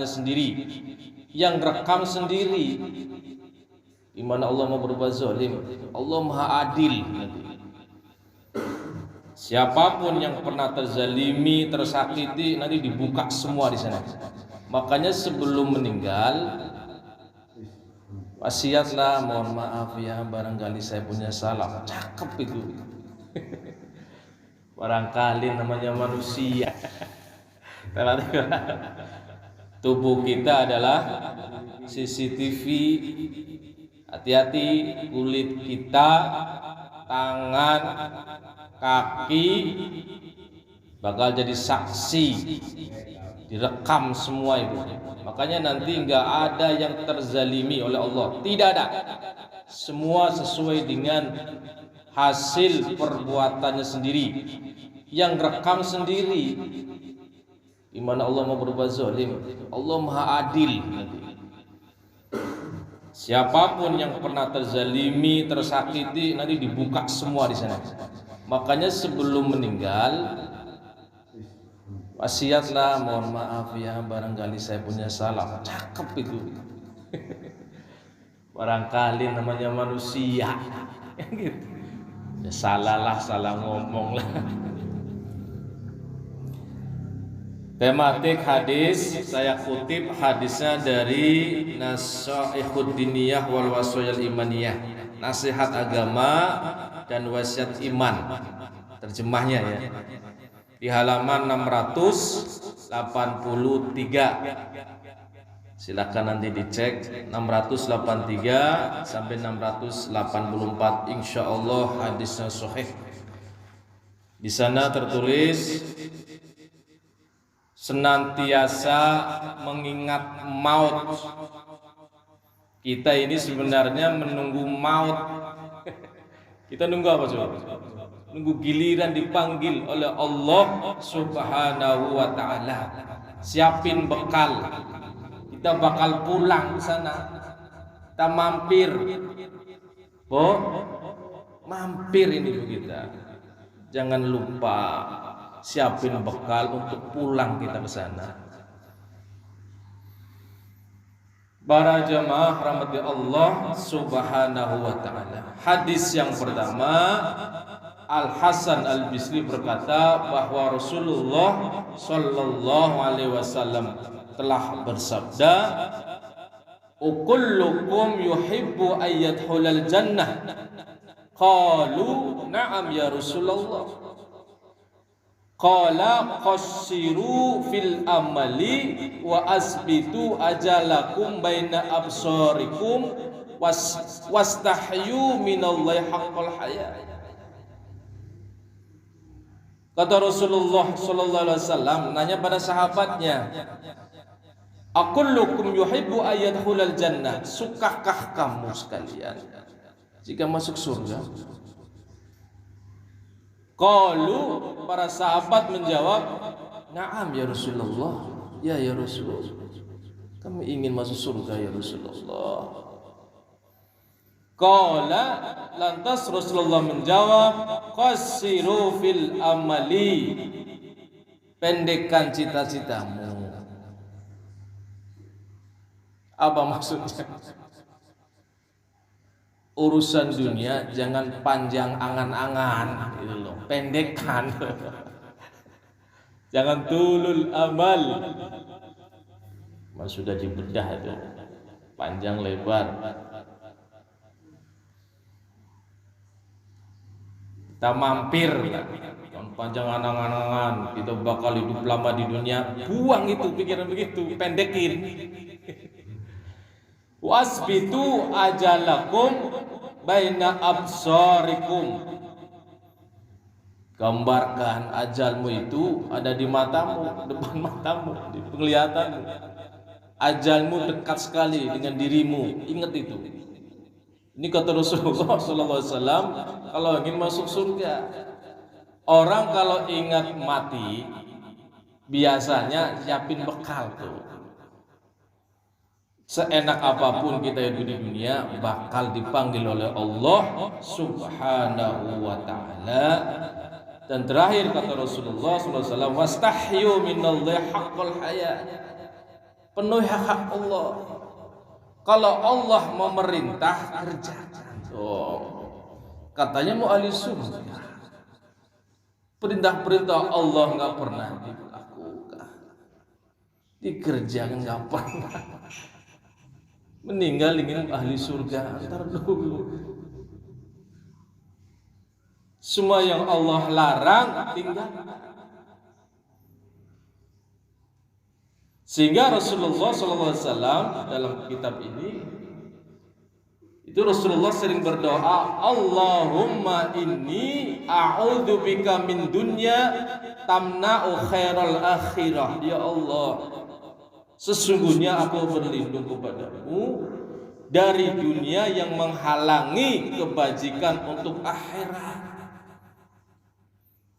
perbuatannya sendiri, yang rekam sendiri. Di mana Allah mau berbuat zalim, Allah Maha Adil. Siapapun yang pernah terzalimi, tersakiti, nanti dibuka semua di sana. Makanya sebelum meninggal, wasiatlah, mohon maaf ya, barangkali saya punya salah. Cakep itu. Barangkali namanya manusia. Tubuh kita adalah CCTV. Hati-hati, kulit kita, tangan, kaki bakal jadi saksi, direkam semua itu. Makanya nanti nggak ada yang terzalimi oleh Allah, tidak ada. Semua sesuai dengan hasil perbuatannya sendiri, yang rekam sendiri. Di mana Allah mau berbuat zalim, Allah Maha Adil. Siapapun yang pernah terzalimi, tersakiti, nanti dibuka semua di sana. Makanya sebelum meninggal, wasiatlah, mohon maaf ya, barangkali saya punya salah. Cakep itu. Barangkali namanya manusia. Gitu. Ya salah ngomong lah. Tematik hadis, saya kutip hadisnya dari Nasaihud Diniyah wal Wasoyal Imaniyah, nasihat agama dan wasiat iman. Terjemahnya ya, di halaman 683. Silakan nanti dicek 683 sampai 684. Insya Allah hadisnya sahih. Di sana tertulis, senantiasa mengingat maut. Kita ini sebenarnya menunggu maut. Kita nunggu apa coba? Nunggu giliran dipanggil oleh Allah Subhanahu wa ta'ala. Siapin bekal. Kita bakal pulang ke sana. Kita mampir. Mampir ini kita. Jangan lupa siapin bekal untuk pulang kita ke sana. Para jamaah rahmati Allah Subhanahu wa ta'ala. Hadis yang pertama, Al Hasan Al Bisri berkata bahwa Rasulullah sallallahu alaihi wasallam telah bersabda, "Kullukum yuhibbu ayyadkhulal jannah." Qalu, "Na'am ya Rasulullah." Qala qassiru fil amali wa asbitu ajalakum baina absarikum wastahyu minallahi haqqal haya. Kata Rasulullah sallallahu alaihi wasallam nanya pada sahabatnya, "Aqullukum yuhibbu ayyadkhulal jannah?" Sukakah kamu sekalian jika masuk surga? Qalu, para sahabat menjawab, "Na'am ya Rasulullah." Ya Rasulullah, kami ingin masuk surga ya Rasulullah. Qala, lantas Rasulullah menjawab, "Qassiru fil amali." Pendekkan cita-citamu. Apa maksudnya? Urusan dunia jangan panjang angan-angan, gitu loh. Pendekkan. Jangan tulul amal. Mas sudah dibedah itu. Panjang lebar. Kita mampir, jangan panjang angan-angan. Kita bakal hidup lama di dunia. Buang itu pikiran begitu, pendekin. Wasbitu ajalakum baina absarikum. Gambarkan ajalmu itu ada di matamu, depan matamu, di penglihatanmu. Ajalmu dekat sekali dengan dirimu. Ingat itu. Ini kata Rasulullah SAW, kalau ingin masuk surga, orang kalau ingat mati biasanya siapin bekal tuh. Seenak apapun kita hidup di dunia bakal dipanggil oleh Allah Subhanahu wa ta'ala. Dan terakhir kata Rasulullah SAW, "Wastahyu minallahi haqqal haya." penuhi hak Allah. Kalau Allah memerintah, kerjakan. Oh, katanya mau ahli surga. Perintah-perintah Allah nggak pernah dilakukan, dikerjakan nggak pernah. Meninggal ingin ahli surga, ntar dulu. Semua yang Allah larang tinggal. Sehingga Rasulullah SAW dalam kitab ini itu Rasulullah sering berdoa, Allahumma inni a'udzubika min dunya tamna'u khairal akhirah. Ya Allah, sesungguhnya aku berlindung kepadamu dari dunia yang menghalangi kebajikan untuk akhirat.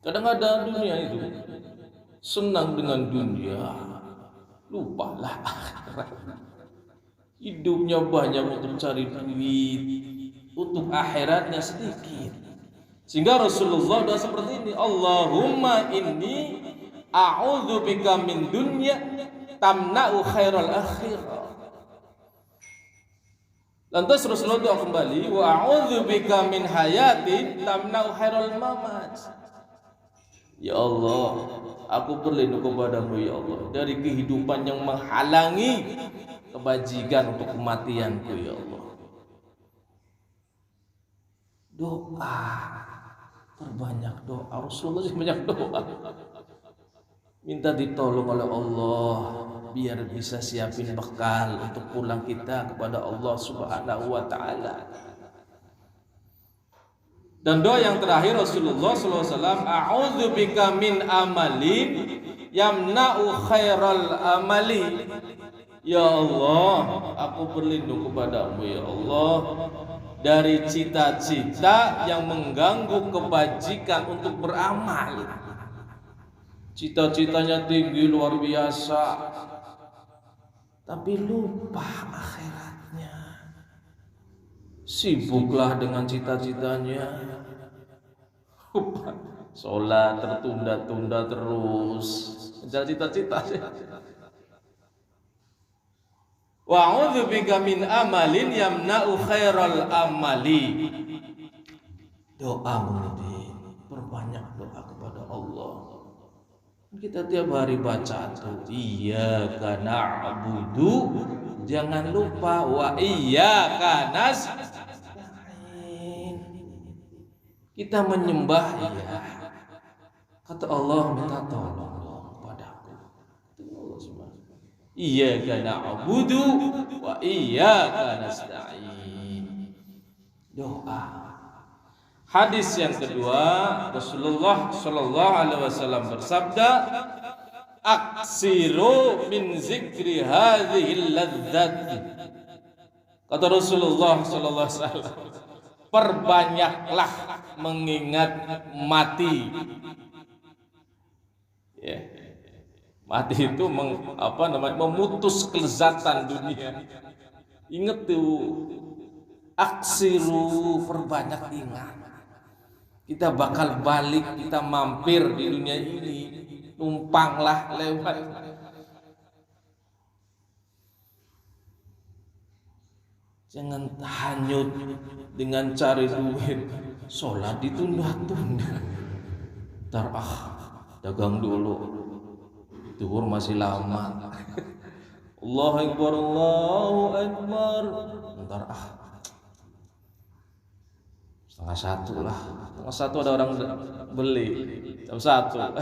Kadang-kadang dunia itu senang dengan dunia, lupalah akhirat. Hidupnya banyak untuk cari duit, untuk akhiratnya sedikit. Sehingga Rasulullah sudah seperti ini, Allahumma inni a'udzubika min dunya tamna'u khairal akhirah. Lantas Rasulullah doa kembali, wa a'udzubika min hayatin tamna'u khairal mamat. Ya Allah, aku berlindung kepadamu ya Allah dari kehidupan yang menghalangi kebajikan untuk kematianku ya Allah. Doa, perbanyak doa. Rasulullah banyak doa, minta ditolong oleh Allah biar bisa siapin bekal untuk pulang kita kepada Allah Subhanahu wa ta'ala. Dan doa yang terakhir Rasulullah SAW, a'udzubika min amalin yamna'u khairal amali. Ya Allah, aku berlindung kepadamu ya Allah dari cita-cita yang mengganggu kebajikan untuk beramal. Cita-citanya tinggi luar biasa, tapi lupa akhiratnya. Sibuklah dengan cita-citanya, sholat tertunda-tunda terus, mengejar cita-cita. Wa'udzubika min amalin yamna'u khairal amali. Doa menjadi perbanyak doa kepada Allah. Kita tiap hari baca tuh, iyyaka na'budu, jangan lupa wa iyyaka nasta'in. Kita menyembah, ya. Kata Allah, minta tolong dong padaku. Allah Subhanahu. Iyyaka na'budu wa iyyaka nasta'in. Doa. Hadis yang kedua, Rasulullah sallallahu alaihi wasallam bersabda, aksiru min zikri hadhil ladzat. Kata Rasulullah sallallahu alaihi wasallam, perbanyaklah mengingat mati. Ya. Mati itu memutus kelezatan dunia. Ingat tuh, aksiru, perbanyak ingat. Kita bakal balik, kita mampir di dunia ini, numpanglah lewat. Jangan hanyut dengan cari duit, sholat ditunda-tunda. Ntar dagang dulu, zuhur masih lama. Allahu Akbar, Allahu Akbar. Ntar setengah satu lah. Setengah satu ada orang beli. Jam 1.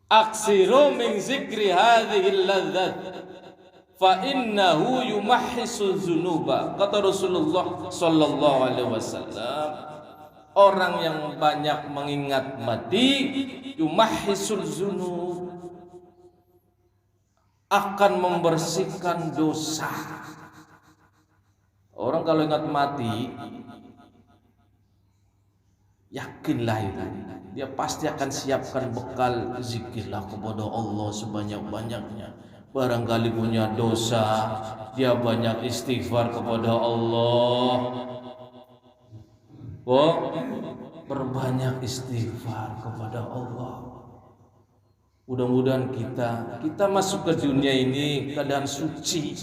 Aksiru min zikri hadhil ladzat fa innahu yumahhisu dzunuba. Kata Rasulullah sallallahu alaihi wasallam, orang yang banyak mengingat mati yumahhisul dzunub, akan membersihkan dosa. Orang kalau ingat mati, yakinlah itu, dia pasti akan siapkan bekal zikirlah kepada Allah sebanyak-banyaknya. Barangkali punya dosa, dia banyak istighfar kepada Allah. Perbanyak istighfar kepada Allah. Mudah-mudahan kita masuk ke dunia ini keadaan suci.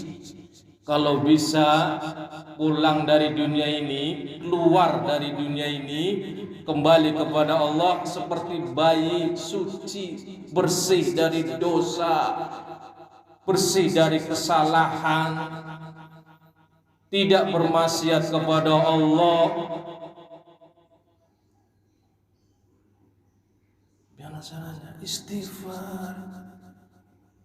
Kalau bisa pulang dari dunia ini, keluar dari dunia ini, kembali kepada Allah seperti bayi suci, bersih dari dosa, bersih dari kesalahan, tidak bermaksiat kepada Allah. Bagaimana caranya? Istighfar,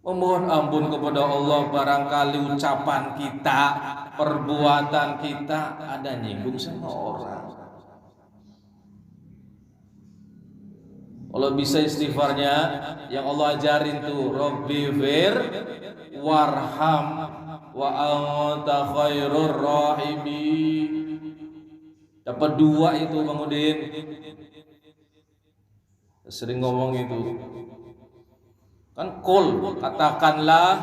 memohon ampun kepada Allah. Barangkali ucapan kita, perbuatan kita ada nyinggung sama orang. Kalau bisa istighfarnya yang Allah ajarin tuh, Rabbi fir warham wa anta khairur rahimin. Dapat 2 itu Bang Udin. Sering ngomong itu. Kan kul, katakanlah,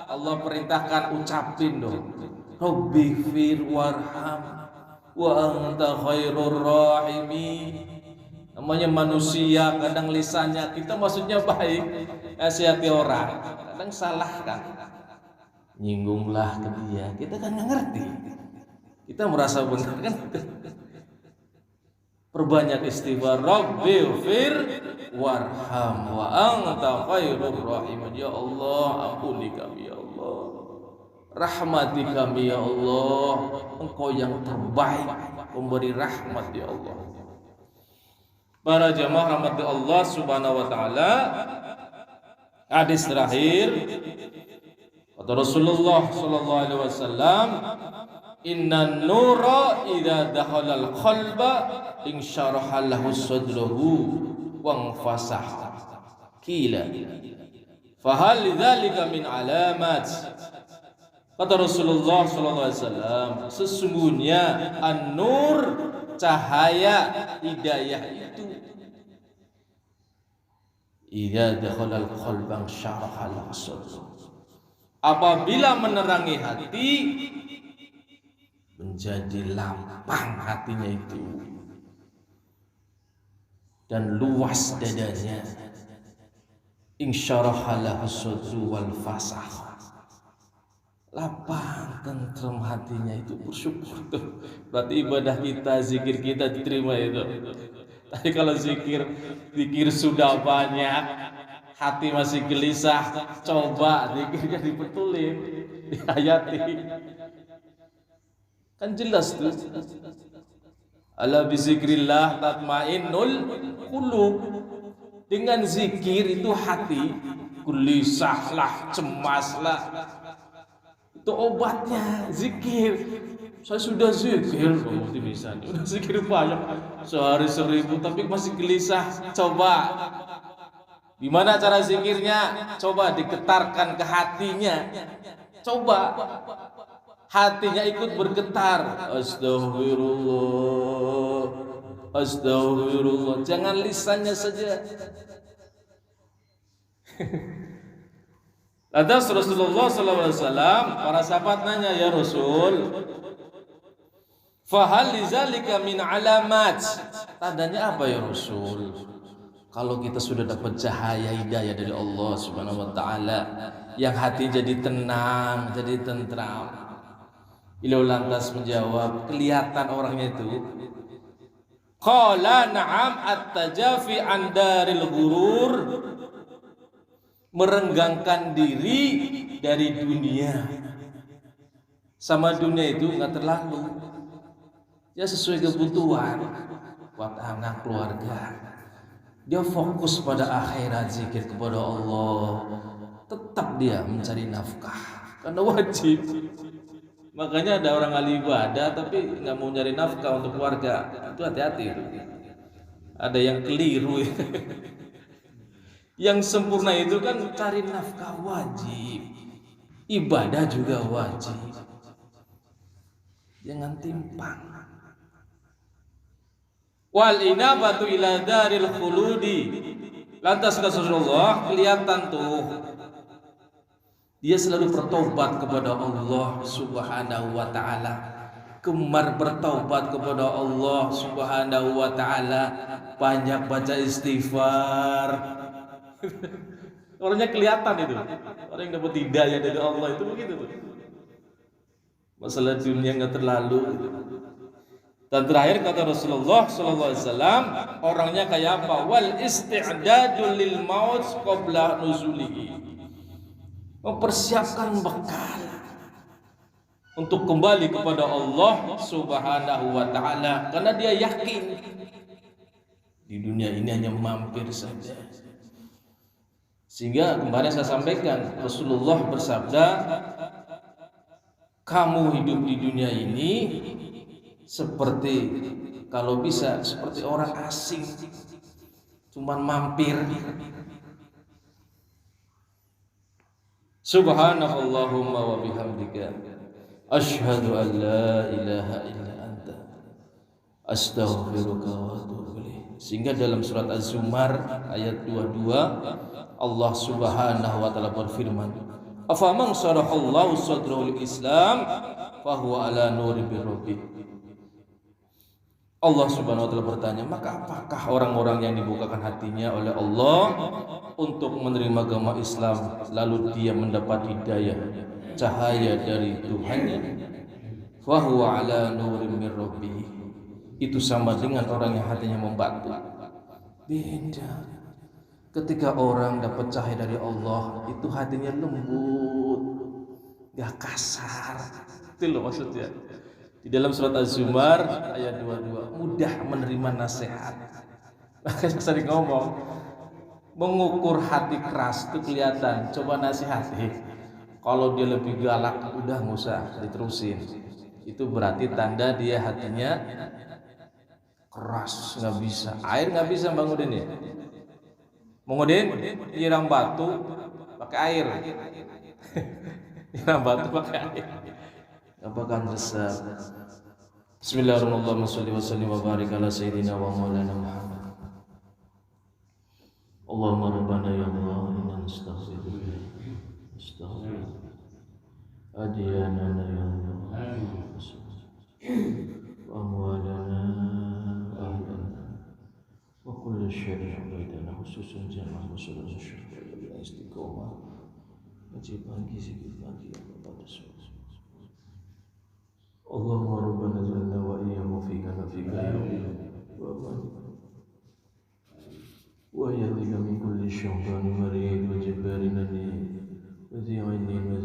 Allah perintahkan ucapin dong. Rabbi fir warham wa anta khairur rahimin. Namanya manusia, kadang lisannya kita maksudnya baik, nasihati orang, kadang salah kan, nyinggunglah ke dia, kita kan nggak ngerti, kita merasa benar kan. Perbanyak istighfar, Rabbi fir warham wa anta khairur rahimin. Ya Allah, ampuni kami ya Allah, rahmati kami ya Allah, Engkau yang terbaik pemberi rahmat ya Allah. Para jamaah rahmat Allah Subhanahu wa taala, hadis terakhir kata Rasulullah sallallahu alaihi wasallam, innan nura idza dakhala al-qalba insyaraha lahu sadruhu wa fasaha. Qila fa hal dzalika min alamat? Kata Rasulullah sallallahu alaihi wasallam, sesungguhnya an-nur, cahaya hidayah itu, idza dakhala al-qalba syaraha lahu sadruhu, apabila menerangi hati menjadi lapang hatinya itu dan luas dadanya, insyaraha lahu sadru wal fasah, lapang tentrem hatinya itu, bersyukur tuh. Berarti ibadah kita, zikir kita diterima itu. Tapi kalau zikir sudah banyak, hati masih gelisah, coba zikirnya dibetulin, dihayati. Kan jelas tuh. Ala bizikrillah tatmainnul qulub. Dengan zikir itu hati gelisahlah, cemaslah. Itu obatnya zikir. Saya sudah zikir, mesti bisa nih. Udah zikir banyak, sehari 1000 tapi masih gelisah. Coba, gimana cara zikirnya? Coba digetarkan ke hatinya. Coba hatinya ikut bergetar. Astagfirullah, astagfirullah. Jangan lisannya saja. Lantas Rasulullah SAW, para sahabat nanya, ya Rasul, fahal lizalika min alamat? Tandanya apa ya Rasul? Kalau kita sudah dapat cahaya hidayah dari Allah Subhanahu wa taala, yang hati jadi tenang, jadi tentram. Beliau lantas menjawab, kelihatan orangnya itu. Qala na'am at-tajafi an daril ghurur, merenggangkan diri dari dunia. Sama dunia itu nggak terlalu, ya sesuai kebutuhan buat anak keluarga. Dia fokus pada akhirat, zikir kepada Allah. Tetap dia mencari nafkah karena wajib. Makanya ada orang ahli ibadah tapi nggak mau nyari nafkah untuk keluarga. Itu hati-hati itu. Ada yang keliru. Yang sempurna itu kan cari nafkah wajib, ibadah juga wajib. Jangan timpang. Wal inabatu ila daril khuludi. Lantas Rasulullah kelihatan tuh, dia selalu bertobat kepada Allah Subhanahu wa taala. Gemar bertaubat kepada Allah Subhanahu wa taala, banyak baca istighfar. Orangnya kelihatan itu. Orang yang dapat hidayah dari Allah itu begitu tuh. Masalah dunia nggak terlalu. Dan terakhir kata Rasulullah SAW, orangnya kayak apa? Wal isti'dadul lil maut qabla nuzulihi. Mempersiapkan bekal untuk kembali kepada Allah Subhanahu wa taala karena dia yakin di dunia ini hanya mampir saja. Sehingga kemarin saya sampaikan Rasulullah bersabda, kamu hidup di dunia ini seperti kalau bisa seperti orang asing, cuman mampir. Subhanallahumma wa bihamdika asyhadu an la ilaha illa anta astaghfiruka wa atubu ilaik. Sehingga dalam surat Az-Zumar ayat 22 Allah Subhanahu wa taala berfirman, afaman sharahallahu sadrahu lil Islam fa huwa ala nurin bir rabbih. Allah Subhanahu wa taala bertanya, maka apakah orang-orang yang dibukakan hatinya oleh Allah untuk menerima agama Islam lalu dia mendapat hidayah, cahaya dari Tuhannya, fa huwa ala nurin mir rabbih, itu sama dengan orang yang hatinya membatu. Beda. Ketika orang dapat cahaya dari Allah, itu hatinya lembut, gak kasar. Itu loh maksudnya. Di dalam surat Az-Zumar ayat 22, mudah menerima nasihat. Makanya sering ngomong, mengukur hati keras itu kelihatan. Coba nasihati. Kalau dia lebih galak, udah nggak usah diterusin. Itu berarti tanda dia hatinya keras, nggak bisa. Air nggak bisa bangunin ya. Mengudin, nyiram batu pakai air. Nyiram batu pakai air. Apakah resep? Bismillahirrahmanirrahim. Shalli wa sallim wa barik ala sayyidina wa maulana Muhammad. Allahumma rabbana ya Allah inna nastaghfiruka adiyana ya Allah wa amwalana wa ahlana wa kullu syai'in baidana khususan jamaah muslimin syurga istiqomah wajib pagi sikit pagi pada sore. Allahumma rabbana zalna wa iyyahu fika nafika wa yadhika min kulli syai'in marid wa jabbarin wa zi'inin wa